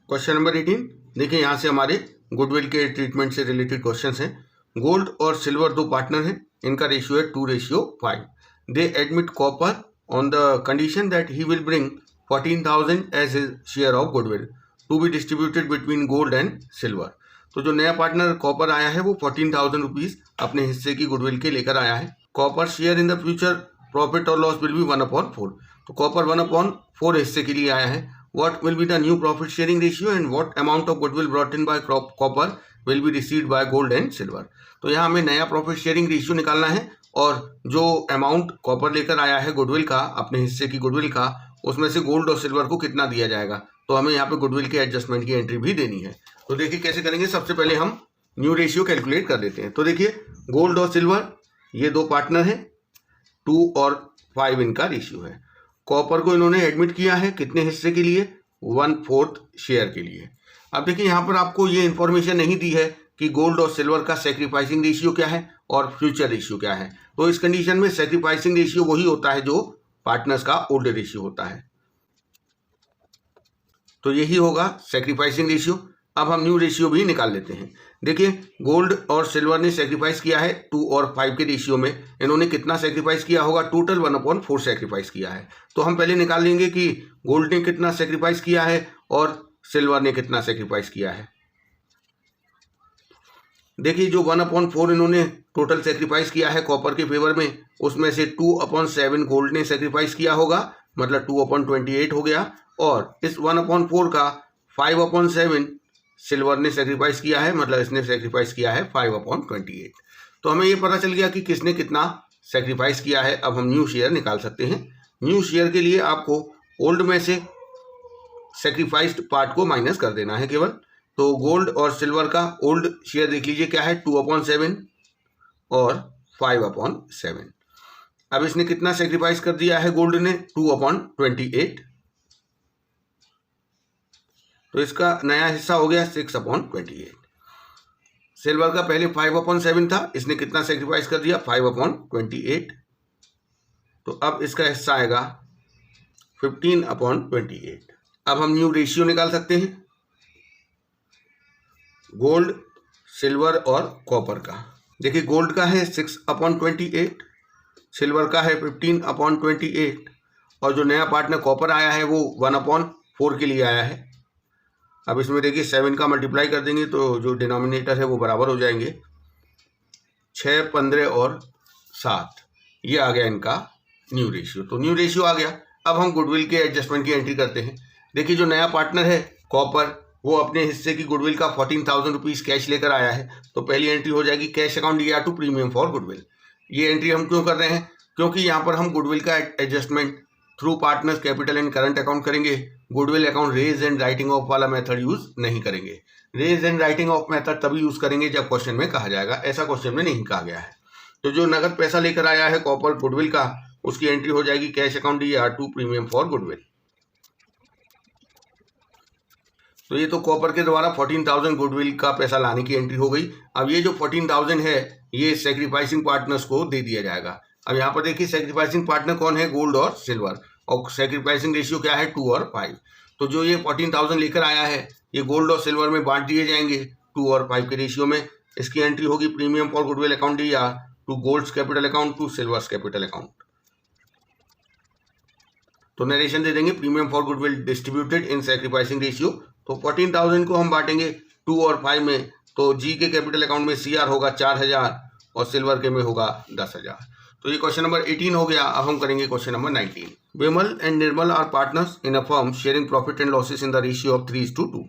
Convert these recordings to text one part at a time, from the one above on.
Question number 18 देखिए, यहाँ से हमारे गुडविल के ट्रीटमेंट से रिलेटेड क्वेश्चन हैं। गोल्ड और सिल्वर दो पार्टनर हैं, इनका रेशियो है 2:5। They admit copper on the condition that he will bring 14,000 as his share of goodwill to be distributed between gold and silver. तो जो नया पार्टनर कॉपर आया है वो 14,000 रुपीज अपने हिस्से की गुडविल के लेकर आया है। Copper share in the future profit और लॉस विल बी 1/4। तो कॉपर 1/4 हिस्से के लिए आया है। What will be the new profit sharing ratio and what amount of goodwill brought in by copper will be received by gold and silver। तो यहाँ हमें नया प्रॉफिट शेयरिंग रेशियो निकालना है और जो अमाउंट कॉपर लेकर आया है गुडविल का, अपने हिस्से की गुडविल का, उसमें से गोल्ड और सिल्वर को कितना दिया जाएगा। तो हमें यहाँ पे गुडविल के एडजस्टमेंट की एंट्री भी देनी है। तो देखिए कैसे करेंगे। सबसे पहले हम न्यू रेशियो कैलकुलेट कर देते हैं। तो देखिए गोल्ड और सिल्वर ये दो पार्टनर हैं, 2 और 5 इनका रेशियो है। कॉपर को इन्होंने एडमिट किया है कितने हिस्से के लिए, 1/4 शेयर के लिए। अब देखिए यहाँ पर आपको ये इंफॉर्मेशन नहीं दी है कि गोल्ड और सिल्वर का सैक्रिफाइसिंग रेशियो क्या है और फ्यूचर रेशियो क्या है। तो इस कंडीशन में सैक्रिफाइसिंग रेशियो वही होता है जो पार्टनर्स का ओल्ड रेशियो होता है, तो यही होगा सैक्रिफाइसिंग रेशियो। अब हम न्यू रेशियो भी निकाल लेते हैं। देखिए गोल्ड और सिल्वर ने सेक्रीफाइस किया है 2 और 5 के रेशियो में। इन्होंने कितना सेक्रीफाइस किया होगा, टोटल 1/4 सेक्रीफाइस किया है। तो हम पहले निकाल लेंगे कि गोल्ड ने कितना सेक्रीफाइस किया है और सिल्वर ने कितना सेक्रीफाइस किया है। देखिए जो 1/4 इन्होंने टोटल सेक्रीफाइस किया है कॉपर के फेवर में, उसमें से 2/7 गोल्ड ने सेक्रीफाइस किया होगा, मतलब 2/28 हो गया। और इस 1/4 का 5/7 सिल्वर ने सेक्रीफाइस किया है, मतलब इसने सेक्रीफाइस किया है 5/28। तो हमें ये पता चल गया कि किसने कितना सेक्रीफाइस किया है। अब हम न्यू शेयर निकाल सकते हैं। न्यू शेयर के लिए आपको ओल्ड में से सेक्रीफाइस्ड पार्ट को माइनस कर देना है केवल। तो गोल्ड और सिल्वर का ओल्ड शेयर देख लीजिए क्या है, 2/7 और 5/7। अब इसने कितना सेक्रीफाइस कर दिया है गोल्ड ने, 2/28। तो इसका नया हिस्सा हो गया 6/28। सिल्वर का पहले 5/7 था, इसने कितना सेक्रीफाइस कर दिया, 5/28। तो अब इसका हिस्सा आएगा 15/28। अब हम न्यू रेशियो निकाल सकते हैं गोल्ड, सिल्वर और कॉपर का। देखिए गोल्ड का है 6/28, सिल्वर का है 15/28 और जो नया पार्टनर कॉपर आया है वो 1/4 के लिए आया है। अब इसमें देखिए 7 का मल्टीप्लाई कर देंगे तो जो डिनोमिनेटर है वो बराबर हो जाएंगे, 6, 15 और 7। ये आ गया इनका न्यू रेशियो। तो न्यू रेशियो आ गया। अब हम गुडविल के एडजस्टमेंट की एंट्री करते हैं। देखिए जो नया पार्टनर है कॉपर, वो अपने हिस्से की गुडविल का 14,000 रुपीज़ कैश लेकर आया है। तो पहली एंट्री हो जाएगी कैश अकाउंट या टू प्रीमियम फॉर गुडविल। ये एंट्री हम क्यों कर रहे हैं, क्योंकि यहाँ पर हम गुडविल का adjustment through partners capital and current account करेंगे। Goodwill account raise and writing off वाला मेथड यूज नहीं करेंगे। Raise and writing off method तभी यूज करेंगे जब क्वेश्चन में कहा जाएगा, ऐसा क्वेश्चन में नहीं कहा गया है। तो जो नगद पैसा लेकर आया है कॉपर गुडविल का, उसकी एंट्री हो जाएगी कैश अकाउंट या टू प्रीमियम फॉर गुडविल। तो ये तो कॉपर के द्वारा 14,000 गुडविल का पैसा लाने की एंट्री हो गई। अब ये जो 14,000 है ये सेक्रीफाइसिंग पार्टनर्स को दे दिया जाएगा। अब यहाँ पर देखिए सेक्रीफाइसिंग पार्टनर कौन है, गोल्ड और सिल्वर, और सेक्रीफाइसिंग रेशियो क्या है, 2 और 5। तो जो ये 14,000 लेकर आया है ये गोल्ड और सिल्वर में बांट दिए जाएंगे 2 और 5 के रेशियो में। इसकी एंट्री होगी प्रीमियम फॉर गुडविल अकाउंट या to gold's capital account to silver's capital account. तो नरेशन दे देंगे premium for goodwill distributed in sacrificing ratio. तो 14,000 को हम बांटेंगे 2 और 5 में। तो जी के कैपिटल अकाउंट में CR होगा 4,000 और सिल्वर के में होगा 10,000। तो ये क्वेश्चन नंबर 18 हो गया। अब हम करेंगे question number 19। Vimal and Nirmal are partners in a firm sharing profit and losses in the ratio of 3:2।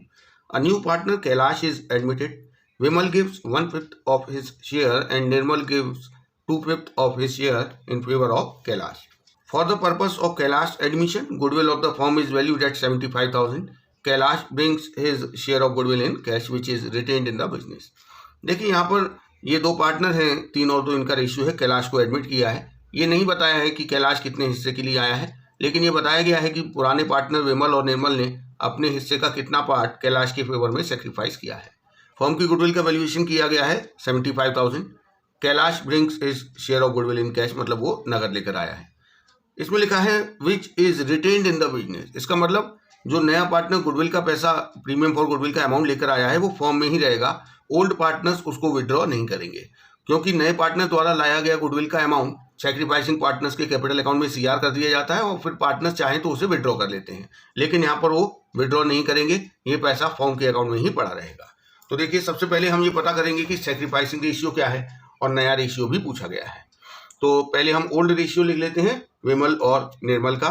A new partner Kailash is admitted. Vimal gives 1/5 of his share and Nirmal gives 2/5 of his share in favour of Kailash. For the purpose of Kailash admission, goodwill of the firm is valued at 75,000. Kailash brings his share of goodwill in cash which is retained in the business. देखिए यहाँ पर ये दो partner हैं, 3 और 2 इनका ratio है। कैलाश को एडमिट किया है। ये नहीं बताया है कि कैलाश कितने हिस्से के लिए आया है, लेकिन ये बताया गया है कि पुराने पार्टनर विमल और निर्मल ने अपने हिस्से का कितना पार्ट कैलाश के फेवर में सेक्रीफाइस किया है। फर्म की गुडविल का वैल्यूएशन किया गया है 75,000। Kailash brings his share of goodwill in cash, मतलब वो नगद लेकर आया है। इसमें लिखा है which is retained in the business. इसका मतलब जो नया पार्टनर गुडविल का पैसा, प्रीमियम फॉर गुडविल का अमाउंट लेकर आया है वो फॉर्म में ही रहेगा। ओल्ड पार्टनर्स उसको विड्रॉ नहीं करेंगे, क्योंकि नए पार्टनर द्वारा लाया गया गुडविल का अमाउंट सैक्रिफाइसिंग पार्टनर्स के कैपिटल अकाउंट में सीआर कर दिया जाता है और फिर पार्टनर्स चाहें तो उसे विड्रॉ कर लेते हैं, लेकिन यहाँ पर वो विड्रॉ नहीं करेंगे, ये पैसा फॉर्म के अकाउंट में ही पड़ा रहेगा। तो देखिए, सबसे पहले हम ये पता करेंगे कि सैक्रिफाइसिंग रेशियो क्या है, और नया रेशियो भी पूछा गया है। तो पहले हम ओल्ड रेशियो लिख लेते हैं, विमल और निर्मल का।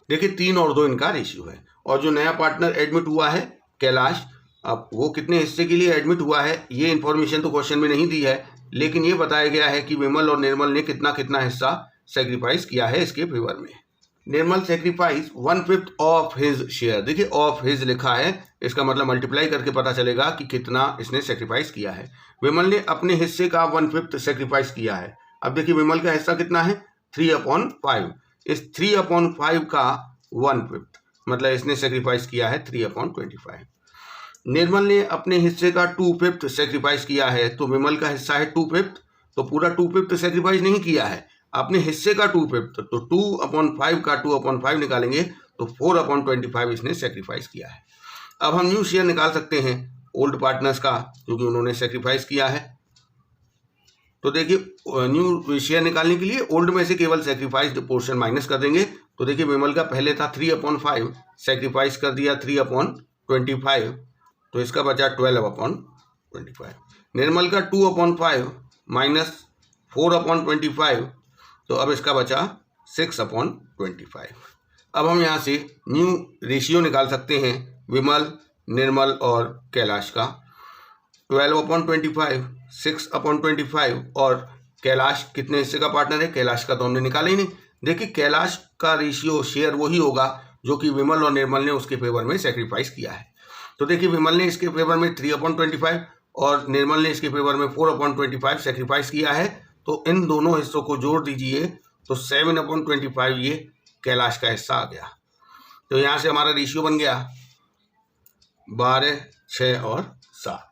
देखिए 3 और 2 इनका रेशियो है, और जो नया पार्टनर एडमिट हुआ है कैलाश, अब वो कितने हिस्से के लिए एडमिट हुआ है ये इन्फॉर्मेशन तो क्वेश्चन में नहीं दी है, लेकिन ये बताया गया है कि विमल और निर्मल ने कितना कितना हिस्सा सेक्रीफाइस किया है इसके फेवर में। निर्मल सेक्रीफाइस 1/5 ऑफ हिज शेयर। देखिए ऑफ हिज लिखा है, इसका मतलब मल्टीप्लाई करके पता चलेगा कि कितना इसने सेक्रीफाइस किया है। विमल ने अपने हिस्से का 1/5 सेक्रीफाइस किया है। अब देखिए विमल का हिस्सा कितना है, 3/5। इस 3/5 का 1/5 मतलब इसने सेक्रीफाइस किया है 3/25। निर्मल ने अपने हिस्से का 2/5 सेक्रीफाइस किया है, तो विमल का हिस्सा है 2/5, तो पूरा 2/5 सेक्रीफाइस नहीं किया है, अपने हिस्से का 2/5, तो 2/5 का 2/5 निकालेंगे तो 4/25 इसने सेक्रीफाइस किया है। अब हम न्यू शेयर निकाल सकते हैं ओल्ड पार्टनर्स का, क्योंकि उन्होंने सेक्रीफाइस किया है। तो देखिए न्यू शेयर निकालने के लिए ओल्ड में से केवल सेक्रीफाइस्ड पोर्शन माइनस कर देंगे। तो देखिए विमल का पहले था 3/5, सेक्रीफाइस कर दिया 3/25, तो इसका बचा 12/25। निर्मल का 2/5 माइनस 4/25, तो अब इसका बचा 6/25। अब हम यहाँ से न्यू रेशियो निकाल सकते हैं विमल, निर्मल और कैलाश का। 12/25, 6/25, और कैलाश कितने हिस्से का पार्टनर है, कैलाश का तो हमने निकाला ही नहीं। देखिए कैलाश का रेशियो शेयर वही होगा जो कि विमल और निर्मल ने उसके फेवर में सेक्रीफाइस किया है। तो देखिए विमल ने इसके फेवर में 3/25 और निर्मल ने इसके फेवर में 4/25 सेक्रीफाइस किया है, तो इन दोनों हिस्सों को जोड़ दीजिए तो 7/25 ये कैलाश का हिस्सा आ गया। तो यहाँ से हमारा रेशियो बन गया 12, 6 और 7।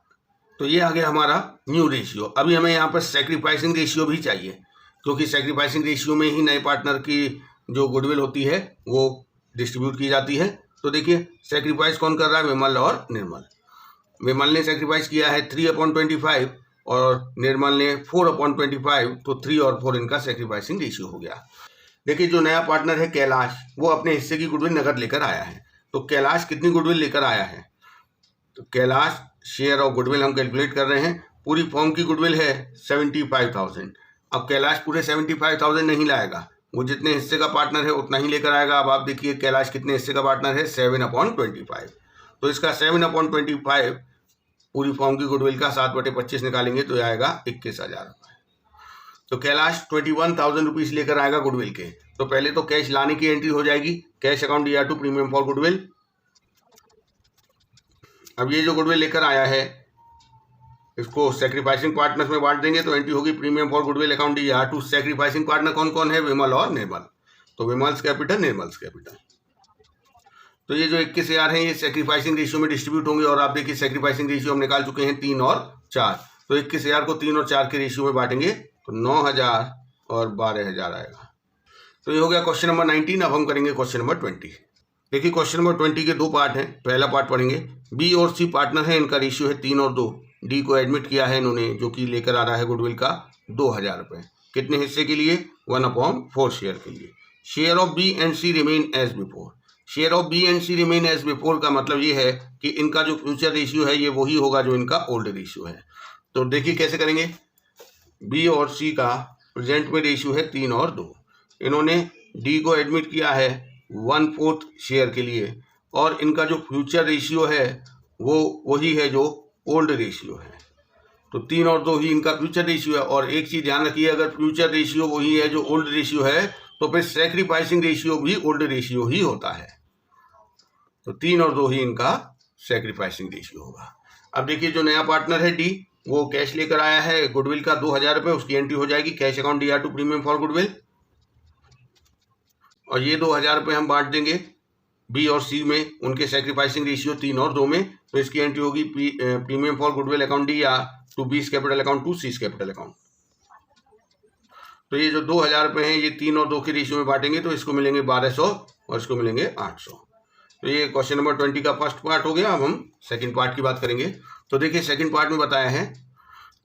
तो ये आ गया हमारा न्यू रेशियो। अभी हमें यहाँ पर सेक्रीफाइसिंग रेशियो भी चाहिए, क्योंकि सेक्रीफाइसिंग रेशियो में ही नए पार्टनर की जो गुडविल होती है वो डिस्ट्रीब्यूट की जाती है। तो देखिए सेक्रीफाइस कौन कर रहा है, विमल और निर्मल। विमल ने सेक्रीफाइस किया है 3/25 और निर्मल ने 4/25, तो 3 और 4 इनका सेक्रीफाइसिंग रेशियो हो गया। देखिए जो नया पार्टनर है कैलाश, वो अपने हिस्से की गुडविल नगद लेकर आया है। तो कैलाश कितनी गुडविल लेकर आया है, तो कैलाश शेयर ऑफ गुडविल हम कैलकुलेट कर रहे हैं। पूरी फॉर्म की गुडविल है 75,000। अब कैलाश पूरे 75,000 नहीं लाएगा, वो जितने हिस्से का पार्टनर है उतना ही लेकर आएगा। अब आप देखिए कैलाश कितने हिस्से का पार्टनर है, 7/25, तो इसका 7/25 पूरी फॉर्म की गुडविल का 7/25 निकालेंगे तो आएगा 21,000 रुपये। तो कैलाश 21,000 रुपीज़ लेकर आएगा गुडविल के। तो पहले तो कैश लाने की एंट्री हो जाएगी, cash account DR to premium for goodwill. अब ये जो गुडविल लेकर आया है इसको सेक्रीफाइसिंग पार्टनर्स में बांट देंगे, तो एंट्री होगी premium for goodwill account DR to. Sacrificing partner कौन कौन है, विमल और निर्मल, तो विमल्स कैपिटल, निर्मल्स कैपिटल। तो ये जो 21,000 है ये सेक्रीफाइसिंग रेशियो में डिस्ट्रीब्यूट होंगे, और आप देखिए सेक्रीफाइसिंग रेशियो हम निकाल चुके हैं 3 और 4। तो 21,000 को 3 और 4 के रेशियो में बांटेंगे तो 9,000 और 12,000 आएगा। तो ये हो गया क्वेश्चन नंबर 19। अब हम करेंगे क्वेश्चन नंबर 20। देखिए क्वेश्चन नंबर 20 के 2 पार्ट हैं। पहला पार्ट पढ़ेंगे, बी और सी पार्टनर है, इनका रेशियो है 3 और 2। डी को एडमिट किया है इन्होंने, जो कि लेकर आ रहा है गुडविल का 2,000 रुपये। कितने हिस्से के लिए, 1/4 शेयर के लिए। Share of B and C remain as before. Share of B and C remain as before का मतलब ये है कि इनका जो फ्यूचर रेशियो है ये वही होगा जो इनका ओल्ड रेशियो है। तो देखिए कैसे करेंगे, बी और सी का प्रेजेंट में रेशियो है 3 और 2। इन्होंने डी को एडमिट किया है 1/4 शेयर के लिए, और इनका जो फ्यूचर रेशियो है वो वही है जो ओल्ड रेशियो है। तो 3 और 2 ही इनका फ्यूचर रेशियो है। और एक चीज़ ध्यान रखिए, अगर फ्यूचर रेशियो वही है जो ओल्ड रेशियो है तो फिर सेक्रीफाइसिंग रेशियो भी ओल्ड रेशियो ही होता है। तो 3 और 2 ही इनका सेक्रीफाइसिंग रेशियो होगा। अब देखिए जो नया पार्टनर है डी, वो कैश लेकर आया है गुडविल का 2,000 रुपये, उसकी एंट्री हो जाएगी cash account DR to premium for goodwill. और ये 2,000 रुपये हम बांट देंगे बी और सी में, उनके सेक्रीफाइसिंग रेशियो 3 और 2 में। तो इसकी एंट्री होगी premium for goodwill account DR to B's capital account to C's capital account. तो ये जो 2,000 रुपये हैं ये 3 और 2 के रेशियो में बांटेंगे तो इसको मिलेंगे 1,200 और इसको मिलेंगे 800। तो ये क्वेश्चन नंबर 20 का फर्स्ट पार्ट हो गया। अब हम सेकंड पार्ट की बात करेंगे। तो देखिए सेकंड पार्ट में बताया है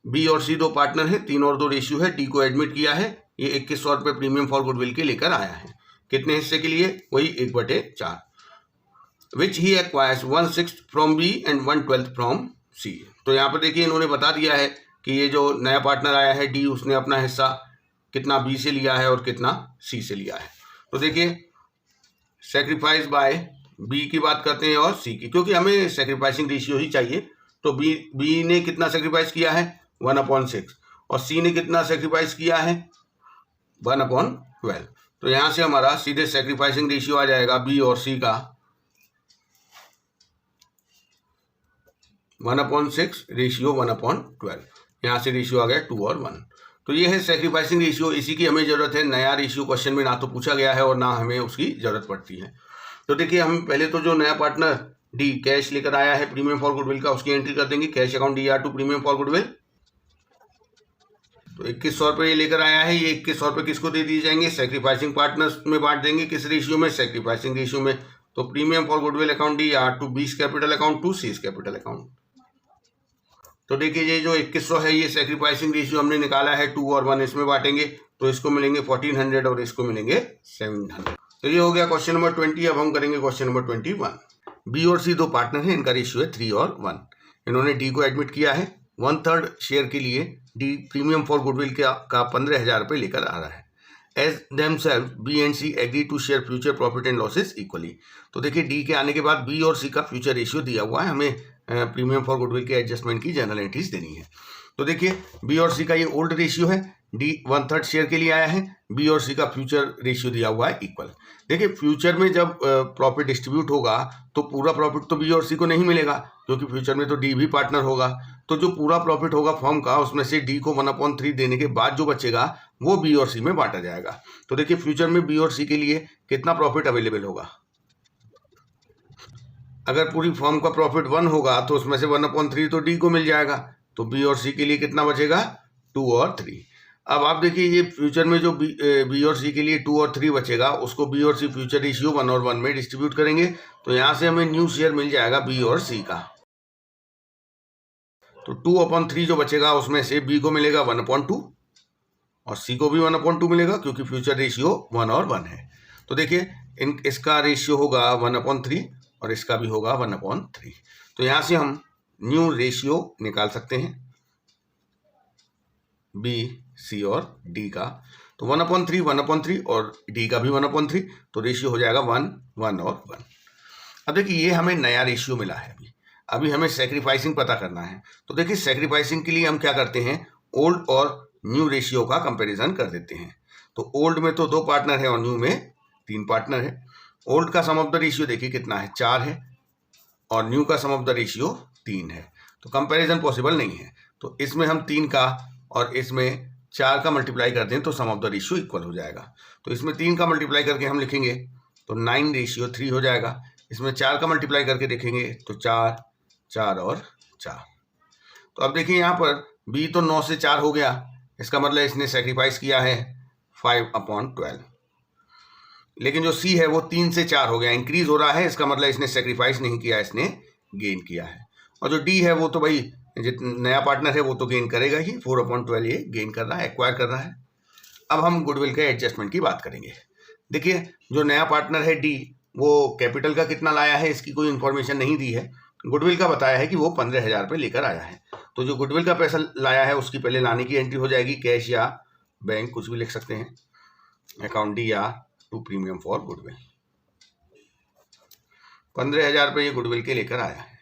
बी और सी दो पार्टनर है, 3 और 2 रेशियो है, डी को एडमिट किया है, ये 2100 रुपये प्रीमियम फॉर गुडविल के लेकर आया है। कितने हिस्से के लिए? वही 1/4। Which he acquires 1/6 from B and 1/12 from C. तो यहाँ पर देखिए इन्होंने बता दिया है कि ये जो नया पार्टनर आया है डी, उसने अपना हिस्सा कितना बी से लिया है और कितना सी से लिया है। तो देखिए सेक्रीफाइस बाय बी की बात करते हैं और सी की, क्योंकि हमें सेक्रीफाइसिंग रेशियो ही चाहिए। तो बी ने कितना सेक्रीफाइस किया है? 1/6, और सी ने कितना सेक्रीफाइस किया है? 1/12। तो यहाँ से हमारा सीधे सेक्रीफाइसिंग रेशियो आ जाएगा बी और सी का 1/6 रेशियो 1/12। यहाँ से रेशियो आ गया 2 और 1। तो ये है सेक्रीफाइसिंग रेशियो। इसी की हमें जरूरत है। नया रेशियो क्वेश्चन में ना तो पूछा गया है और ना हमें उसकी जरूरत पड़ती है। तो देखिए हम पहले तो जो नया पार्टनर डी कैश लेकर आया है प्रीमियम फॉर गुडविल का, उसकी एंट्री कर देंगे। Cash account DR to premium for goodwill. तो 2100 रुपये लेकर आया है। ये 2100 रुपये किसको दे दिए जाएंगे? सेक्रीफाइसिंग पार्टनर्स में बांट देंगे। किस रेशियो में? सेक्रीफाइसिंग रेशियो में। तो premium for goodwill account DR to B's capital account to C's capital account. तो देखिए ये जो 2100 है ये सेक्रीफाइसिंग रेशियो हमने निकाला है। 2 और 1 इसमें बांटेंगे तो इसको मिलेंगे 1400 और इसको मिलेंगे 700। तो ये हो गया क्वेश्चन नंबर 20। अब हम करेंगे क्वेश्चन नंबर 21। बी और सी दो पार्टनर हैं, इनका रेशियो है 3 और 1। इन्होंने डी को एडमिट किया है। 1/3 शेयर के लिए डी प्रीमियम फॉर गुडविल का 15,000 रुपये लेकर आ रहा है। As themselves B and C agree to share future profit and losses equally. तो देखिए डी के आने के बाद बी और सी का फ्यूचर रेशियो दिया हुआ है। हमें प्रीमियम फॉर गुडविल के एडजस्टमेंट की जनरल एंट्रीज देनी है। तो देखिए बी और सी का ये ओल्ड रेशियो है। डी 1/3 शेयर के लिए आया है। बी और सी का फ्यूचर रेशियो दिया हुआ है इक्वल। देखिए फ्यूचर में जब प्रॉफिट डिस्ट्रीब्यूट होगा तो पूरा प्रॉफिट तो बी और सी को नहीं मिलेगा, क्योंकि फ्यूचर में तो डी भी पार्टनर होगा। तो जो पूरा प्रॉफिट होगा फर्म का, उसमें से डी को 1/3 देने के बाद जो बचेगा वो बी और सी में बांटा जाएगा। तो देखिए फ्यूचर में बी और सी के लिए कितना प्रॉफिट अवेलेबल होगा? अगर पूरी फर्म का प्रॉफिट 1 होगा तो उसमें से 1/3 तो डी को मिल जाएगा। तो बी और सी के लिए कितना बचेगा? 2 और 3। अब आप देखिए ये फ्यूचर में जो बी और सी के लिए 2 और 3 बचेगा, उसको बी और सी फ्यूचर रेशियो 1 और 1 में डिस्ट्रीब्यूट करेंगे। तो यहाँ से हमें न्यू शेयर मिल जाएगा बी और सी का। तो 2/3 जो बचेगा उसमें से बी को मिलेगा 1/2 और सी को भी 1/2 मिलेगा, क्योंकि फ्यूचर रेशियो 1 और 1 है। तो देखिए इसका रेशियो होगा 1/3 और इसका भी होगा 1/3। तो यहाँ से हम न्यू रेशियो निकाल सकते हैं बी, सी और डी का। तो 1/3 1/3 और डी का भी 1/3, तो रेशियो हो जाएगा 1 1 और 1। अब देखिए ये हमें नया रेशियो मिला है। अभी हमें सेक्रीफाइसिंग पता करना है। तो देखिए सेक्रीफाइसिंग के लिए हम क्या करते हैं, ओल्ड और न्यू रेशियो का कंपैरिजन कर देते हैं। तो ओल्ड में तो 2 पार्टनर है और न्यू में 3 पार्टनर है। ओल्ड का सम ऑफ द रेशियो देखिए कितना है, 4 है, और न्यू का सम ऑफ द रेशियो 3 है। तो कंपैरिजन पॉसिबल नहीं है। तो इसमें हम 3 का और इसमें 4 का मल्टीप्लाई करते हैं तो सम ऑफ द रेशियो इक्वल हो जाएगा। तो इसमें 3 का मल्टीप्लाई करके हम लिखेंगे तो 9:3 हो जाएगा। इसमें 4 का मल्टीप्लाई करके देखेंगे तो 4 4 और 4। तो अब देखिए यहाँ पर बी तो 9 से 4 हो गया, इसका मतलब इसने सेक्रीफाइस किया है 5/12। लेकिन जो सी है वो 3 से 4 हो गया, इंक्रीज हो रहा है, इसका मतलब इसने सेक्रीफाइस नहीं किया, इसने गेन किया है। और जो डी है वो तो भाई नया पार्टनर है वो तो गेन करेगा ही, 4/12 ये गेन कर रहा है, एक्वायर कर रहा है। अब हम गुडविल के एडजस्टमेंट की बात करेंगे। देखिए जो नया पार्टनर है डी, वो कैपिटल का कितना लाया है इसकी कोई इन्फॉर्मेशन नहीं दी है। गुडविल का बताया है कि वो 15,000 रुपये लेकर आया है। तो जो गुडविल का पैसा लाया है उसकी पहले लाने की एंट्री हो जाएगी, कैश या बैंक कुछ भी लिख सकते हैं, account DR to premium for goodwill. 15,000 रुपये ये गुडविल के लेकर आया है।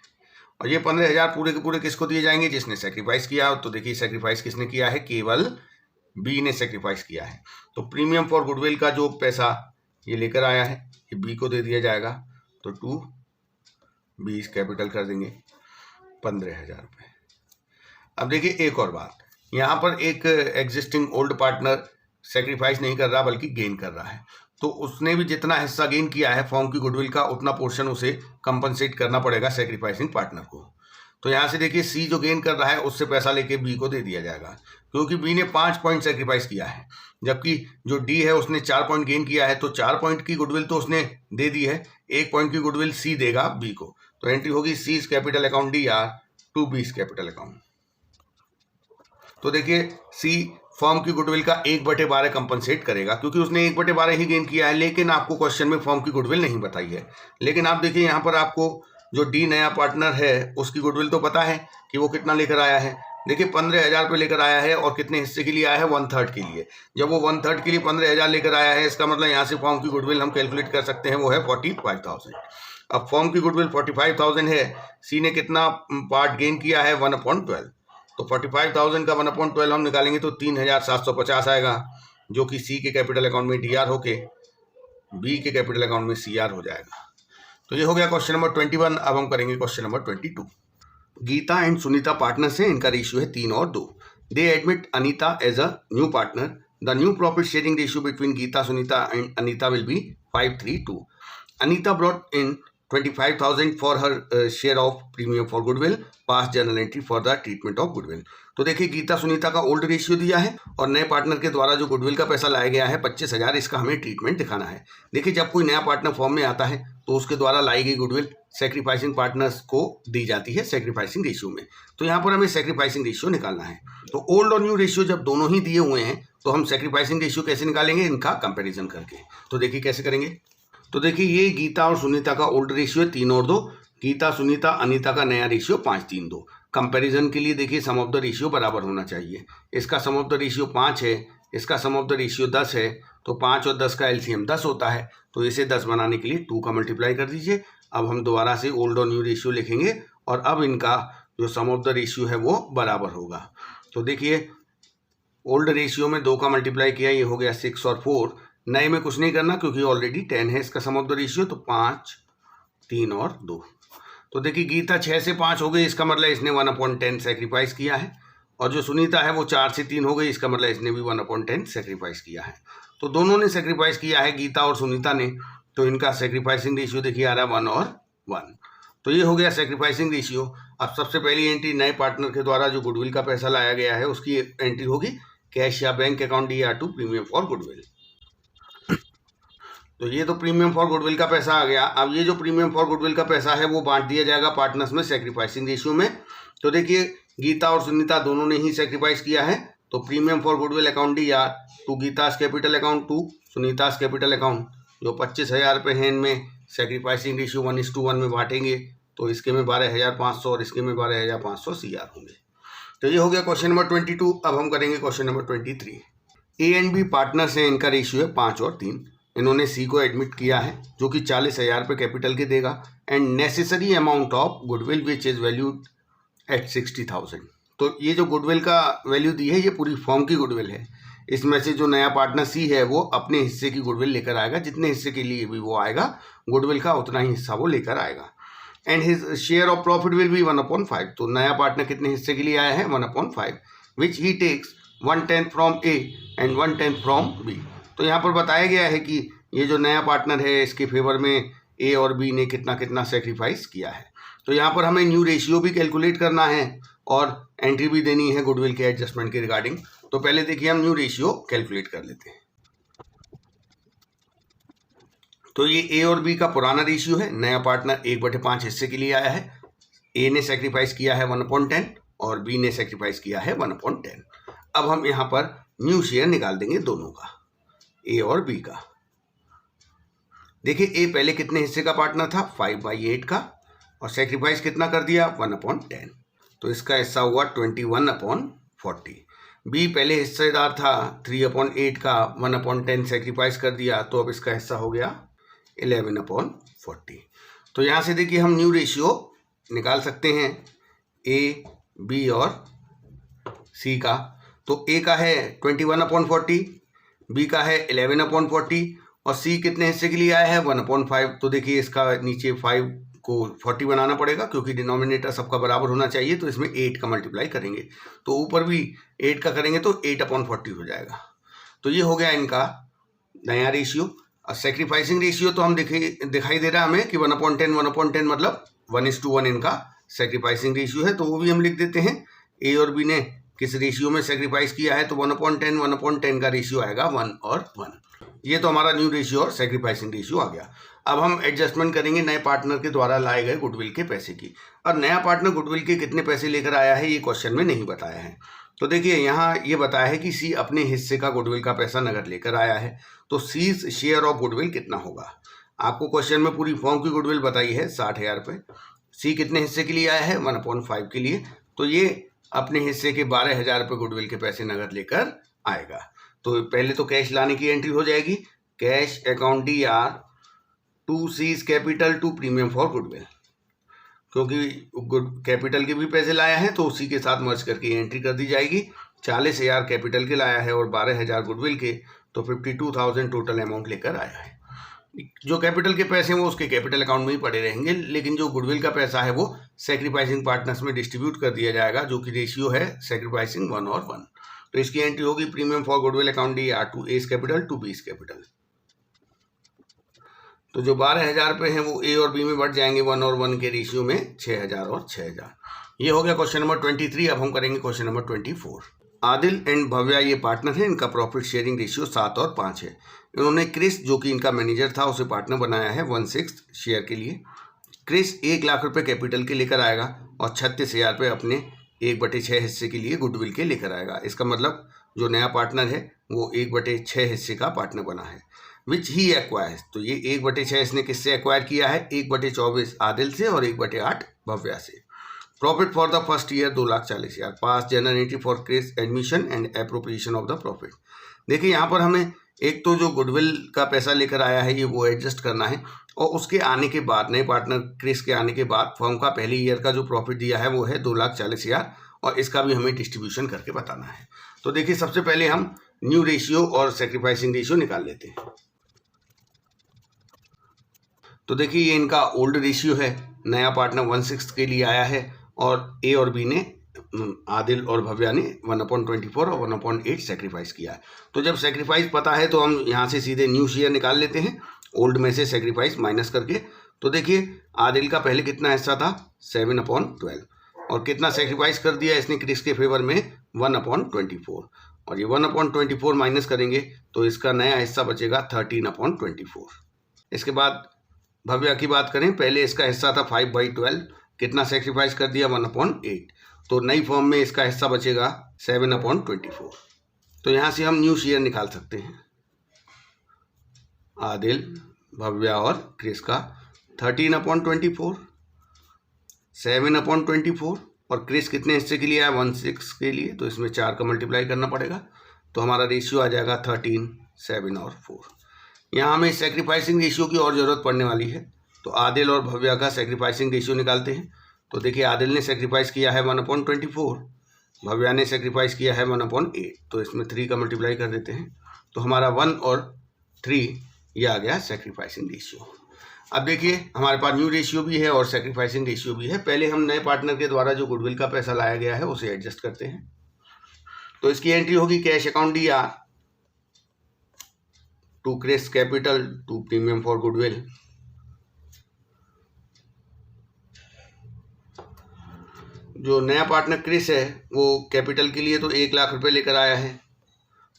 और ये 15,000 पूरे के पूरे किसको दिए जाएंगे? जिसने सेक्रीफाइस किया। तो देखिए सेक्रीफाइस किसने किया है? केवल बी ने सेक्रीफाइस किया है। तो प्रीमियम फॉर गुडविल का जो पैसा ये लेकर आया है ये बी को दे दिया जाएगा। तो 2 बीस कैपिटल कर देंगे 15,000 रुपये। अब देखिए एक और बात, यहाँ पर एक एग्जिस्टिंग ओल्ड पार्टनर सेक्रीफाइस नहीं कर रहा बल्कि गेन कर रहा है। तो उसने भी जितना हिस्सा गेन किया है फॉर्म की गुडविल का, उतना पोर्शन उसे कंपनसेट करना पड़ेगा सेक्रीफाइसिंग पार्टनर को। तो यहाँ से देखिए सी जो गेन कर रहा है उससे पैसा लेके बी को दे दिया जाएगा, क्योंकि बी ने 5 पॉइंट सेक्रीफाइस किया है, जबकि जो डी है उसने 4 पॉइंट गेन किया है। तो 4 पॉइंट की गुडविल तो उसने दे दी है, 1 पॉइंट की गुडविल सी देगा बी को। तो एंट्री होगी C is capital account D R to B is capital account. तो देखिए सी फर्म की गुडविल का 1/12 कंपनसेट करेगा, क्योंकि उसने 1/12 ही गेन किया है, लेकिन आपको क्वेश्चन में फर्म की गुडविल नहीं बताई है। लेकिन आप देखिए यहाँ पर आपको जो डी नया पार्टनर है उसकी गुडविल तो पता है कि वो कितना लेकर आया है। देखिए 15,000 पे लेकर आया है, और कितने हिस्से के लिए आया है, 1/3 के लिए। जब वो 1/3 के लिए 15,000 लेकर आया है, इसका मतलब यहाँ से फर्म की गुडविल हम कैलकुलेट कर सकते हैं, वो है 45,000। अब फर्म की गुडविल 45,000 है, सी ने कितना पार्ट गेन किया है, 1/12। तो 45,000 का 1/12 हम निकालेंगे तो 3,750 आएगा, जो कि सी के कैपिटल अकाउंट में डी आर होके बी के कैपिटल अकाउंट में सी आर हो जाएगा। तो ये हो गया क्वेश्चन नंबर 21। अब हम करेंगे question number 22। Geeta and Sunita partners हैं, इनका रेशियो है 3 और 2। They admit Anita as a new partner. The new profit sharing ratio between Geeta, Sunita and Anita will be 5:3:2। Anita brought in 25,000 for her share of premium for goodwill, pass journal entry for the treatment of goodwill. तो देखिए गीता सुनीता का old ratio दिया है, और नए partner के द्वारा जो गुडविल का पैसा लाया गया है 25,000, इसका हमें ट्रीटमेंट दिखाना है। देखिए जब कोई नया पार्टनर फॉर्म में आता है तो उसके द्वारा लाई गई गुडविल सेक्रीफाइसिंग पार्टनर्स को दी जाती है सेक्रीफाइसिंग रेशियो में। तो यहाँ पर हमें सेक्रीफाइसिंग रेशियो निकालना है। तो ओल्ड और न्यू रेशियो जब दोनों ही दिए हुए हैं तो हम सेक्रीफाइसिंग रेशियो कैसे निकालेंगे, इनका कंपेरिजन करके। तो देखिए कैसे करेंगे। तो देखिए ये गीता और सुनीता का ओल्ड रेशियो है 3 और 2, गीता सुनीता अनीता का नया रेशियो 5:3:2। कंपैरिजन के लिए देखिए सम ऑफ द रेशियो बराबर होना चाहिए। इसका सम ऑफ द रेशियो 5 है, इसका सम ऑफ द रेशियो 10 है, तो 5 और 10 का एलसीएम 10 होता है। तो इसे 10 बनाने के लिए 2 का मल्टीप्लाई कर दीजिए। अब हम दोबारा से ओल्ड और न्यू रेशियो लिखेंगे, और अब इनका जो सम ऑफ द रेशियो है वो बराबर होगा। तो देखिए ओल्ड रेशियो में 2 का मल्टीप्लाई किया, ये हो गया 6 और 4। नए में कुछ नहीं करना क्योंकि ऑलरेडी 10 है इसका सम ऑफ द रेशियो, तो 5, 3 और 2। तो देखिए गीता 6 से 5 हो गई, इसका मतलब इसने 1/10 सेक्रीफाइस किया है, और जो सुनीता है वो 4 से 3 हो गई, इसका मतलब इसने भी 1/10 सेक्रीफाइस किया है। तो दोनों ने सेक्रीफाइस किया है, गीता और सुनीता ने। तो इनका सेक्रीफाइसिंग रेशियो देखिए आ रहा है 1 और 1। तो ये हो गया सेक्रीफाइसिंग रेशियो। अब सबसे पहली एंट्री नए पार्टनर के द्वारा जो गुडविल का पैसा लाया गया है उसकी एंट्री होगी कैश या bank account DR2 premium for goodwill. तो ये तो प्रीमियम फॉर गुडविल का पैसा आ गया। अब ये जो प्रीमियम फॉर गुडविल का पैसा है वो बांट दिया जाएगा पार्टनर्स में सेक्रीफाइसिंग रेशियो में। तो देखिए गीता और सुनीता दोनों ने ही सेक्रीफाइस किया है, तो premium for goodwill account DR to Geeta's capital account to Sunita's capital account, जो 25,000 रुपये हैं, इनमें सेक्रीफाइसिंग रेशियो 1:1 में बांटेंगे। तो इसके में 12,500 और इसके में 12,500 CR होंगे। तो ये हो गया क्वेश्चन नंबर 22। अब हम करेंगे question number 23। A and B partners हैं, इनका रेशियो है 5 और 3। इन्होंने सी को एडमिट किया है जो कि 40,000 रुपये कैपिटल के देगा, and necessary amount of goodwill which is valued at 60,000। तो ये जो गुडविल का वैल्यू दी है ये पूरी फर्म की गुडविल है। इसमें से जो नया पार्टनर सी है वो अपने हिस्से की गुडविल लेकर आएगा, जितने हिस्से के लिए भी वो आएगा गुडविल का उतना ही हिस्सा वो लेकर आएगा। And his share of profit will be 1/5। तो नया पार्टनर कितने हिस्से के लिए आया है, 1/5, which he takes 1/10 from A and 1/10 from B। तो यहाँ पर बताया गया है कि ये जो नया पार्टनर है इसके फेवर में A और B ने कितना कितना सेक्रीफाइस किया है। तो यहाँ पर हमें न्यू रेशियो भी कैलकुलेट करना है और एंट्री भी देनी है गुडविल के एडजस्टमेंट के रिगार्डिंग। तो पहले देखिए हम न्यू रेशियो कैलकुलेट कर लेते हैं। तो ये A और B का पुराना रेशियो है। नया पार्टनर 1/5 हिस्से के लिए आया है। A ने सेक्रीफाइस किया है 1/10 और B ने सेक्रीफाइस किया है 1/10। अब हम यहाँ पर न्यू शेयर निकाल देंगे दोनों का, A और B का। देखिए A पहले कितने हिस्से का पार्टनर था, 5/8 का, और सेक्रीफाइस कितना कर दिया, 1/10। तो इसका हिस्सा हुआ 21/40। B पहले हिस्सेदार था 3/8 का, 1/10 सेक्रीफाइस कर दिया, तो अब इसका हिस्सा हो गया 11/40। तो यहाँ से देखिए हम न्यू रेशियो निकाल सकते हैं A, B और C का। तो A का है 21/40, B का है 11/40, और C कितने हिस्से के लिए आया है, 1/5। तो देखिए इसका नीचे 5 को 40 बनाना पड़ेगा क्योंकि डिनोमिनेटर सबका बराबर होना चाहिए। तो इसमें 8 का मल्टीप्लाई करेंगे, तो ऊपर भी 8 का करेंगे तो 8/40 हो जाएगा। तो ये हो गया इनका नया रेशियो। और सेक्रीफाइसिंग रेशियो तो हम दिखाई दे रहा है हमें कि 1/10 1/10 मतलब 1:1 इनका सेक्रीफाइसिंग रेशियो है, तो वो भी हम लिख देते हैं। ए और बी ने किस रेशियो में सेक्रीफाइस किया है, तो 1/10, 1/10 का रेशियो आएगा 1 और 1। ये तो हमारा न्यू रेशियो और सेक्रीफाइसिंग रेशियो आ गया। अब हम एडजस्टमेंट करेंगे नए पार्टनर के द्वारा लाए गए गुडविल के पैसे की। और नया पार्टनर गुडविल के कितने पैसे लेकर आया है ये क्वेश्चन में नहीं बताया है। तो देखिए यहाँ ये बताया है कि सी अपने हिस्से का गुडविल का पैसा नगद लेकर आया है, तो सीज शेयर ऑफ गुडविल कितना होगा। आपको क्वेश्चन में पूरी फॉर्म की गुडविल बताई है 60,000 रुपये। सी कितने हिस्से के लिए आया है, 1/5 के लिए, तो ये अपने हिस्से के 12,000 रुपये गुडविल के पैसे नगद लेकर आएगा। तो पहले तो कैश लाने की एंट्री हो जाएगी, cash account DR to C's capital to premium for goodwill, क्योंकि कैपिटल के भी पैसे लाया है तो उसी के साथ मर्ज करके एंट्री कर दी जाएगी। 40,000 कैपिटल के लाया है और 12,000 गुडविल के, तो 52,000 टोटल अमाउंट लेकर आया है। जो कैपिटल के पैसे हैं वो उसके कैपिटल अकाउंट में ही पड़े रहेंगे, लेकिन जो गुडविल का पैसा है वो सेक्रीफाइसिंग पार्टनर्स में डिस्ट्रीब्यूट कर दिया जाएगा, जो कि रेशियो है सेक्रीफाइसिंग 1 और 1। तो इसकी एंट्री होगी premium for goodwill account DR to A's capital to B's capital. तो जो 12,000 रुपये हैं वो ए और बी में बढ़ जाएंगे 1 और 1 के रेशियो में, 6,000 और 6,000। ये हो गया क्वेश्चन नंबर 23। अब हम करेंगे question number 24। Adil and Bhavya ये पार्टनर है, इनका प्रॉफिट शेयरिंग रेशियो 7 और 5 है। इन्होंने क्रिस जो कि इनका मैनेजर था उसे पार्टनर बनाया है 1/6 शेयर के लिए। क्रिस 1 लाख रुपये कैपिटल के लेकर आएगा और 36,000 रुपये अपने 1/6 हिस्से के लिए गुडविल के लेकर आएगा। इसका मतलब जो नया पार्टनर है वो 1/6 हिस्से का पार्टनर बना है, विच ही एक्वायर्स। तो ये 1/6 इसने किससे एक्वायर किया है, 1/24 आदिल से और 1/8 भव्या से। Profit for the first year 2,40,000। Pass general entry for Chris admission and appropriation of the profit. देखिए यहाँ पर हमें एक तो जो गुडविल का पैसा लेकर आया है ये वो एडजस्ट करना है, और उसके आने के बाद नए पार्टनर क्रिस के आने के बाद फर्म का पहले ईयर का जो प्रॉफिट दिया है वो है 2,40,000, और इसका भी हमें डिस्ट्रीब्यूशन करके बताना है। तो देखिए सबसे पहले हम न्यू रेशियो और सेक्रीफाइसिंग रेशियो निकाल लेते हैं। तो देखिए ये इनका ओल्ड रेशियो है, नया पार्टनर 1/6 के लिए आया है, और ए और बी ने आदिल और भव्या ने 1/24 और 1/8 सेक्रीफाइस किया है। तो जब सेक्रीफाइस पता है तो हम यहाँ से सीधे न्यू शेयर निकाल लेते हैं, ओल्ड में से सेक्रीफाइस माइनस करके। तो देखिए आदिल का पहले कितना हिस्सा था, 7/12, और कितना सेक्रीफाइस कर दिया इसने क्रिस के फेवर में, 1/24, और ये 1/24 माइनस करेंगे तो इसका नया हिस्सा बचेगा 13/24। इसके बाद भव्या की बात करें, पहले इसका हिस्सा था 5/12, कितना सेक्रीफाइस कर दिया, 1/8, तो नई फॉर्म में इसका हिस्सा बचेगा 7/24। तो यहाँ से हम न्यू शेयर निकाल सकते हैं, आदिल भव्या और क्रिस का 13/24, 7/24, और क्रिस कितने हिस्से के लिए आया, 1/6 के लिए, तो इसमें 4 का मल्टीप्लाई करना पड़ेगा, तो हमारा रेशियो आ जाएगा 13, 7 और 4। यहाँ हमें सेक्रीफाइसिंग रेशियो की और ज़रूरत पड़ने वाली है, तो आदिल और भव्या का सेक्रीफाइसिंग रेशियो निकालते हैं। तो देखिए आदिल ने सेक्रीफाइस किया है 1/24, भव्या ने सेक्रीफाइस किया है 1/8, तो इसमें 3 का मल्टीप्लाई कर देते हैं, तो हमारा 1 और 3 ये आ गया सेक्रीफाइसिंग रेशियो। अब देखिए हमारे पास न्यू रेशियो भी है और सेक्रीफाइसिंग रेशियो भी है। पहले हम नए पार्टनर के द्वारा जो गुडविल का पैसा लाया गया है उसे एडजस्ट करते हैं। तो इसकी एंट्री होगी cash account DR to Chris capital to premium for goodwill. जो नया पार्टनर क्रिस है वो कैपिटल के लिए तो 1 लाख रुपए लेकर आया है,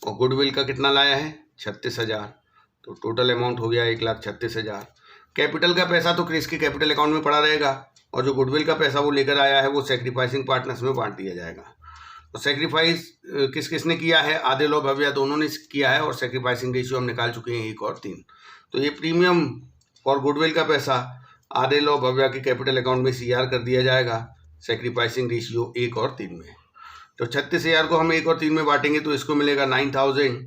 और गुडविल का कितना लाया है, 36,000, तो टोटल अमाउंट हो गया 1,36,000। कैपिटल का पैसा तो क्रिस के कैपिटल अकाउंट में पड़ा रहेगा, और जो गुडविल का पैसा वो लेकर आया है वो सेक्रीफाइसिंग पार्टनर्स में बांट दिया जाएगा। और सेक्रीफाइस किस किसने किया है, आदिल और भव्या दोनों ने किया है, और सेक्रीफाइसिंग रेशियो हम निकाल चुके हैं 1 और 3। तो ये प्रीमियम और गुडविल का पैसा आदिल और भव्या के कैपिटल अकाउंट में CR कर दिया जाएगा, सेक्रीफाइसिंग रेशियो 1 और 3 में। तो 36,000 को हम 1 और 3 में बांटेंगे तो इसको मिलेगा 9,000,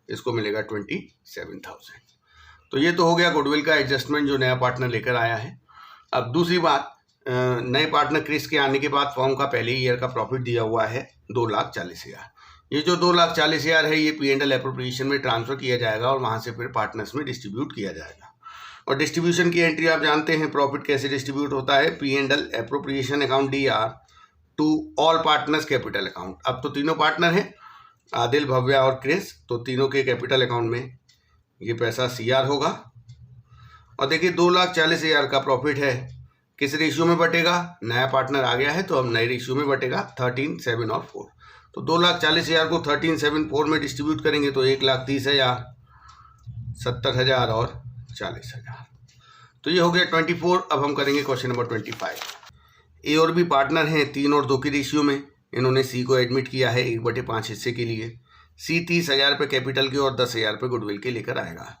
इसको मिलेगा 27,000। तो ये तो हो गया गुडविल का एडजस्टमेंट जो नया पार्टनर लेकर आया है। अब दूसरी बात, नए पार्टनर क्रिस के आने के बाद फर्म का पहले ईयर का प्रॉफिट दिया हुआ है 2,40,000। ये जो 2,40,000 है ये P&L एप्रोप्रिएशन में ट्रांसफर किया जाएगा और वहाँ से फिर पार्टनर्स में डिस्ट्रीब्यूट किया जाएगा। और डिस्ट्रीब्यूशन की एंट्री आप जानते हैं, प्रॉफिट कैसे डिस्ट्रीब्यूट होता है, P&L appropriation account DR to all partners capital account. अब तो तीनों पार्टनर हैं, आदिल भव्या और क्रिस, तो तीनों के कैपिटल अकाउंट में ये पैसा CR होगा। और देखिए 2,40,000 का प्रॉफिट है, किस रेशियो में बटेगा, नया पार्टनर आ गया है तो अब नए रेशियो में बटेगा 13, 7 और 4। तो 2,40,000 को 13, 7, 4 में डिस्ट्रीब्यूट करेंगे तो 1,30,000, 70,000 और 40,000। तो ये हो गया 24। अब हम करेंगे क्वेश्चन नंबर 25। ए और बी पार्टनर हैं 3 और 2 की रेशियो में। इन्होंने सी को एडमिट किया है 1/5 हिस्से के लिए। सी 30,000 रुपये कैपिटल के और 10,000 रुपये गुडविल के लेकर आएगा।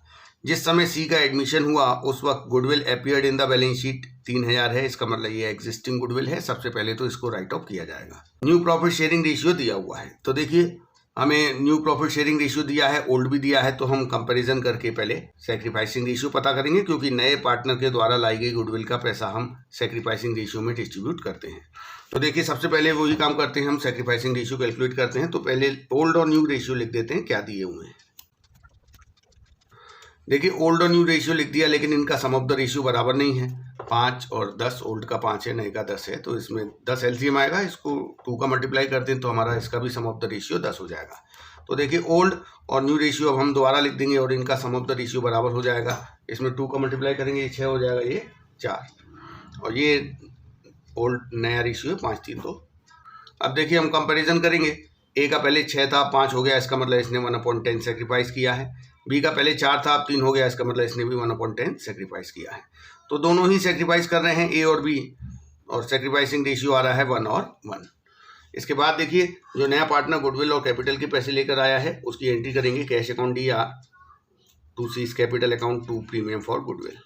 जिस समय सी का एडमिशन हुआ उस वक्त goodwill appeared in the balance sheet 3,000 है, इसका मतलब ये एग्जिस्टिंग गुडविल है। सबसे पहले तो इसको राइट ऑफ किया जाएगा। न्यू प्रॉफिट शेयरिंग रेशियो दिया हुआ है, तो देखिए हमें न्यू प्रॉफिट शेयरिंग रेशियो दिया है, ओल्ड भी दिया है, तो हम कंपैरिजन करके पहले सैक्रिफाइसिंग रेशियो पता करेंगे, क्योंकि नए पार्टनर के द्वारा लाई गई गुडविल का पैसा हम सैक्रिफाइसिंग रेशियो में डिस्ट्रीब्यूट करते हैं। तो देखिए सबसे पहले वही काम करते हैं, हम सैक्रिफाइसिंग रेशियो कैलकुलेट करते हैं। तो पहले ओल्ड और न्यू रेशियो लिख देते हैं क्या दिए हुए हैं। देखिए ओल्ड और न्यू रेशियो लिख दिया, लेकिन इनका सम ऑफ द रेशियो बराबर नहीं है। 5 और 10, ओल्ड का 5 है, नए का 10 है, तो इसमें 10 एलसीएम आएगा, इसको 2 का मल्टीप्लाई करते हैं तो हमारा इसका भी सम ऑफ द रेशियो 10 हो जाएगा। तो देखिए ओल्ड और न्यू रेशियो अब हम दोबारा लिख देंगे और इनका सम ऑफ द रेशियो बराबर हो जाएगा। इसमें 2 का मल्टीप्लाई करेंगे, ये 6 हो जाएगा, ये 4, और ये ओल्ड नया रेशियो है 5, 3, 2। अब देखिए हम कंपैरिजन करेंगे। ए का पहले 6 था, 5 हो गया, इसका मतलब इसने 1/10 सेक्रीफाइस किया है। बी का पहले 4 था, अब 3 हो गया, इसका मतलब इसने भी 1/10 सेक्रीफाइस किया है। तो दोनों ही सेक्रीफाइस कर रहे हैं, ए और बी, और सेक्रीफाइसिंग रेशियो आ रहा है 1 और 1। इसके बाद देखिए जो नया पार्टनर गुडविल और कैपिटल के पैसे लेकर आया है उसकी एंट्री करेंगे cash account D R to C's capital account to premium for goodwill.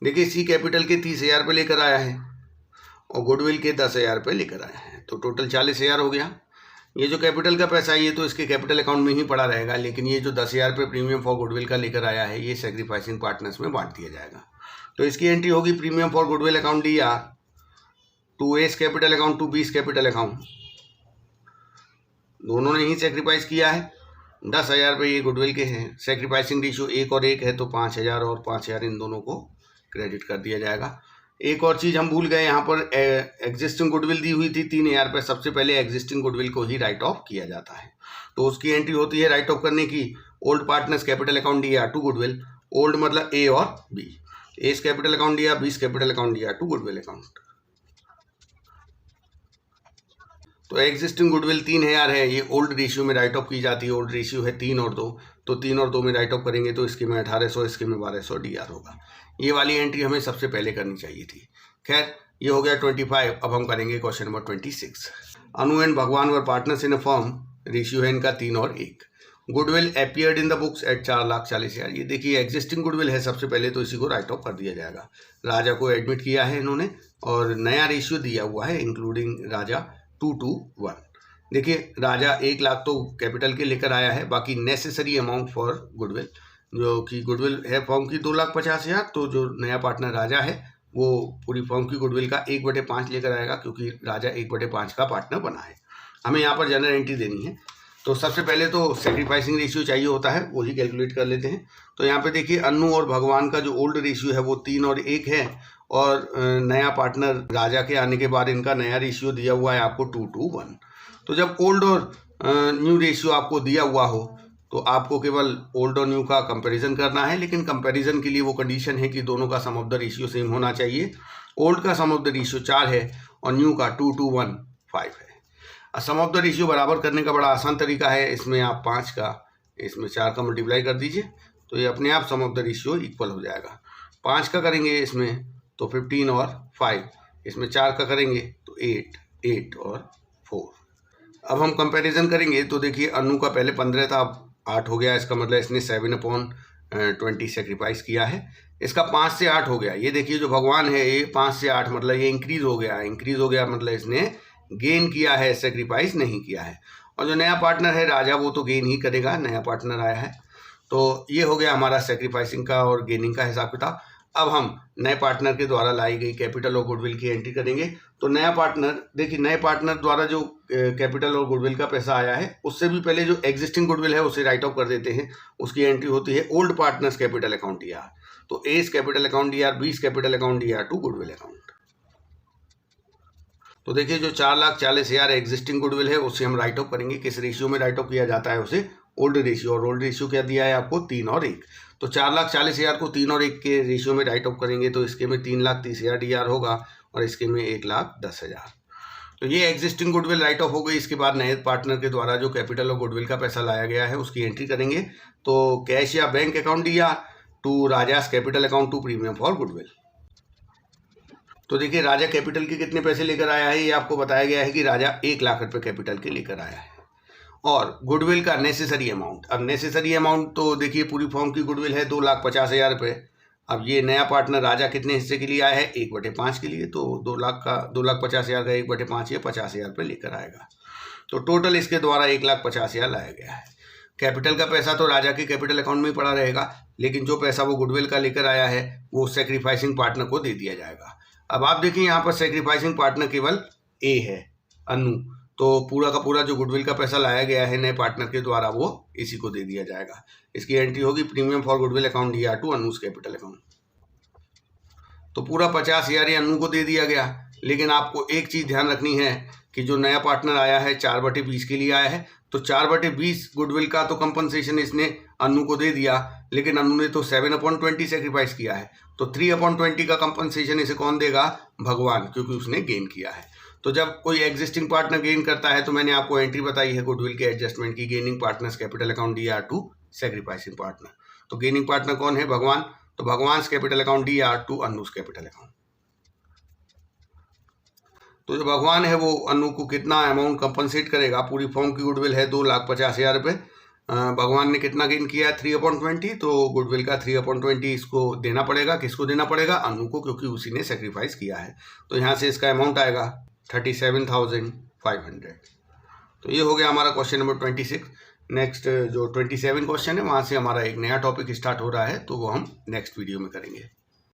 देखिए सी कैपिटल के 30,000 रुपये लेकर आया है और गुडविल के 10,000 रुपये लेकर आया है, तो टोटल 40,000 हो गया। ये जो कैपिटल का पैसा है ये तो इसके कैपिटल अकाउंट में ही पड़ा रहेगा, लेकिन ये जो 10,000 रुपये प्रीमियम फॉर गुडविल का लेकर आया है ये सैक्रिफाइसिंग पार्टनर्स में बांट दिया जाएगा। तो इसकी एंट्री होगी premium for goodwill account D R to A's capital account to B's capital account. दोनों ने ही सेक्रीफाइस किया है। 10,000 रुपये ये गुडविल के हैं। सेक्रीफाइसिंग रेशियो 1 और 1 है, तो 5,000 और 5,000 इन दोनों को क्रेडिट कर दिया जाएगा। एक और चीज़ हम भूल गए, यहाँ पर एग्जिस्टिंग गुडविल दी हुई थी 3,000 रुपये। सबसे पहले एग्जिस्टिंग गुडविल को ही राइट ऑफ किया जाता है, तो उसकी एंट्री होती है राइट ऑफ करने की old partners capital account D R to goodwill. Old मतलब ए और B, A's capital account D R, B's capital account D R to goodwill account. तो एग्जिस्टिंग गुडविल 3,000 है, ये ओल्ड रेशियो में राइट ऑफ की जाती है। ओल्ड रेशियो है 3 और 2, तो 3 और 2 में राइट ऑफ करेंगे तो इसके में 1,800, इसके में 1,200 डीआर होगा। ये वाली एंट्री हमें सबसे पहले करनी चाहिए थी। खैर ये हो गया 25। अब हम करेंगे क्वेश्चन नंबर 26। अनु एंड भगवान वर partners in a firm, ratio है इनका 3 और 1। Goodwill appeared in the books at 4,40,000। ये देखिए एग्जिस्टिंग गुडविल है, सबसे पहले तो इसी को राइट ऑफ कर दिया जाएगा। राजा को एडमिट किया है इन्होंने और नया रेशियो दिया हुआ है इंक्लूडिंग राजा 2:1। देखिए राजा 1 लाख तो कैपिटल के लेकर आया है, बाकी नेसेसरी अमाउंट फॉर गुडविल जो कि गुडविल है फर्म की 2,50,000, तो जो नया पार्टनर राजा है वो पूरी फर्म की गुडविल का 1/5 लेकर आएगा, क्योंकि राजा 1/5 का पार्टनर बना है। हमें यहाँ पर जनरल एंट्री देनी है, तो सबसे पहले तो सेक्रीफाइसिंग रेशियो चाहिए होता है, वही कैलकुलेट कर लेते हैं। तो यहाँ पे देखिए अन्नू और भगवान का जो ओल्ड रेशियो है वो 3 और 1 है, और नया पार्टनर राजा के आने के बाद इनका नया रेशियो दिया हुआ है आपको 2:1। तो जब ओल्ड और न्यू रेशियो आपको दिया हुआ हो तो आपको केवल ओल्ड और न्यू का कंपैरिजन करना है, लेकिन कंपैरिजन के लिए वो कंडीशन है कि दोनों का सम ऑफ द रेशियो सेम होना चाहिए। ओल्ड का सम ऑफ द रेशियो 4 है और न्यू का 2:1 5 है। सम ऑफ द रेशियो बराबर करने का बड़ा आसान तरीका है, इसमें आप 5 का इसमें 4 का मल्टीप्लाई कर दीजिए, तो ये अपने आप सम ऑफ द रेशियो इक्वल हो जाएगा। 5 का करेंगे इसमें तो 15 और 5, इसमें 4 का करेंगे तो 8, 8 और 4। अब हम कंपैरिजन करेंगे तो देखिए अनु का पहले 15 था, अब 8 हो गया, इसका मतलब इसने 7/20 सेक्रीफाइस किया है। इसका 5 से 8 हो गया। ये देखिए जो भगवान है ये 5 से 8 मतलब ये इंक्रीज हो गया। इंक्रीज हो गया मतलब इसने गेन किया है, सेक्रीफाइस नहीं किया है। और जो नया पार्टनर है राजा वो तो गेन ही करेगा, नया पार्टनर आया है। तो ये हो गया हमारा सेक्रीफाइसिंग का और गेनिंग का हिसाब किताब। अब हम नए पार्टनर के द्वारा लाई गई कैपिटल और गुडविल की एंट्री करेंगे। तो नया पार्टनर देखिए नए पार्टनर द्वारा जो कैपिटल और गुडविल का पैसा आया है उससे भी पहले जो एग्जिस्टिंग गुडविल है उसे राइट ऑफ कर देते हैं। उसकी एंट्री होती है old partners capital account D R, तो S capital account D R, B's capital account D R to goodwill account. तो देखिए जो 4,40,000 एग्जिस्टिंग गुडविल है उससे हम राइट ऑफ करेंगे। किस रेशियो में राइट ऑफ किया जाता है उसे ओल्ड रेशियो, और ओल्ड रेशियो क्या दिया है आपको 3 और 1। तो 4,40,000 को 3 और 1 के रेशियो में राइट ऑफ करेंगे तो इसके में 3,30,000 DR होगा और इसके में 1,10,000। तो ये एग्जिस्टिंग गुडविल राइट ऑफ हो गई। इसके बाद नए पार्टनर के द्वारा जो कैपिटल और गुडविल का पैसा लाया गया है उसकी एंट्री करेंगे। तो कैश या बैंक अकाउंट दिया to Raja's capital account to premium for goodwill. तो देखिए राजा कैपिटल के कितने पैसे लेकर आया है, ये आपको बताया गया है कि राजा 1 लाख रुपए कैपिटल के लेकर आया है। और गुडविल का नेसेसरी अमाउंट, अब नेसेसरी अमाउंट तो देखिए पूरी फॉर्म की गुडविल है 2,50,000 रुपये। अब ये नया पार्टनर राजा कितने हिस्से के लिए आया है, 1/5 के लिए। तो 2,50,000 का 1/5 ये 50,000 रुपये लेकर आएगा। तो टोटल इसके द्वारा 1,50,000 लाया गया है। कैपिटल का पैसा तो राजा के कैपिटल अकाउंट में ही पड़ा रहेगा, लेकिन जो पैसा वो गुडविल का लेकर आया है वो सेक्रीफाइसिंग पार्टनर को दे दिया जाएगा। अब आप देखिए यहाँ पर सेक्रीफाइसिंग पार्टनर केवल ए है, अनु। तो पूरा का पूरा जो गुडविल का पैसा लाया गया है नए पार्टनर के द्वारा वो इसी को दे दिया जाएगा। इसकी एंट्री होगी premium for goodwill account DR to Anuj capital account. तो पूरा 50,000 ये अनु को दे दिया गया। लेकिन आपको एक चीज़ ध्यान रखनी है कि जो नया पार्टनर आया है 4/20 के लिए आया है, तो 4/20 गुडविल का तो कंपनसेशन इसने अनु को दे दिया, लेकिन अनु ने तो 7/20 सेक्रीफाइस किया है। तो 3/20 का कंपनसेशन इसे कौन देगा, भगवान, क्योंकि उसने गेन किया है। तो जब कोई एग्जिस्टिंग पार्टनर गेन करता है तो मैंने आपको एंट्री बताई है गुडविल के एडजस्टमेंट की, gaining partners capital account DR to sacrificing partner. तो गेनिंग पार्टनर कौन है, भगवान। तो Bhagwan capital account DR to Anuj capital account. तो जो भगवान है वो अनु को कितना अमाउंट कंपनसेट करेगा, पूरी फॉर्म की गुडविल है 2,50,000 रुपये। भगवान ने कितना गेन किया है 3/20, तो गुडविल का 3/20 इसको देना पड़ेगा। किसको देना पड़ेगा, अनु को, क्योंकि उसी ने सेक्रीफाइस किया है। तो यहाँ से इसका अमाउंट आएगा 37,500। तो ये हो गया हमारा क्वेश्चन नंबर 26। नेक्स्ट जो 27 क्वेश्चन है वहाँ से हमारा एक नया टॉपिक स्टार्ट हो रहा है, तो वो हम नेक्स्ट वीडियो में करेंगे।